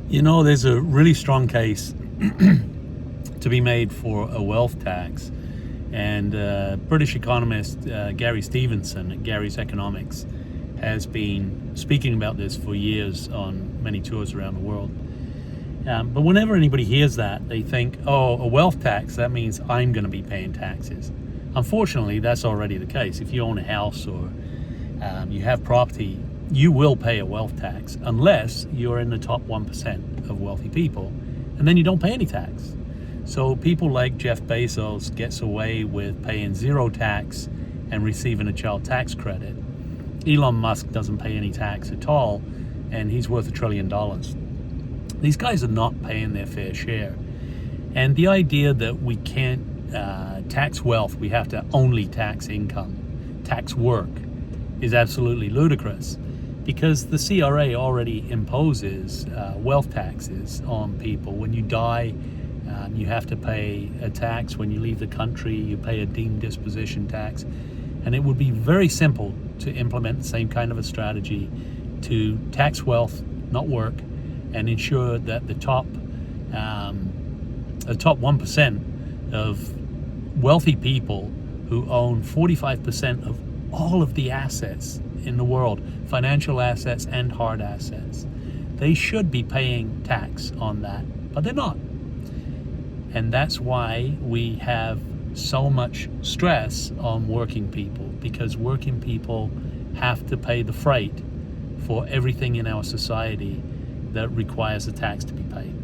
You know, there's a really strong case to be made for a wealth tax. And British economist Gary Stevenson at Gary's Economics has been speaking about this for years on many tours around the world. But whenever anybody hears that, they think, oh, a wealth tax, that means I'm going to be paying taxes. Unfortunately, that's already the case. If you own a house or you have property, you will pay a wealth tax unless you're in the top 1% of wealthy people, and then you don't pay any tax. So people like Jeff Bezos gets away with paying zero tax and receiving a child tax credit. Elon Musk doesn't pay any tax at all, and he's worth $1 trillion. These guys are not paying their fair share. And the idea that we can't tax wealth, we have to only tax income, tax work, is absolutely ludicrous, because the CRA already imposes wealth taxes on people. When you die, you have to pay a tax. When you leave the country, you pay a deemed disposition tax. And it would be very simple to implement the same kind of a strategy to tax wealth, not work, and ensure that the top 1% of wealthy people who own 45% of all of the assets in the world, financial assets and hard assets, they should be paying tax on that, but they're not. And that's why we have so much stress on working people, because working people have to pay the freight for everything in our society that requires a tax to be paid.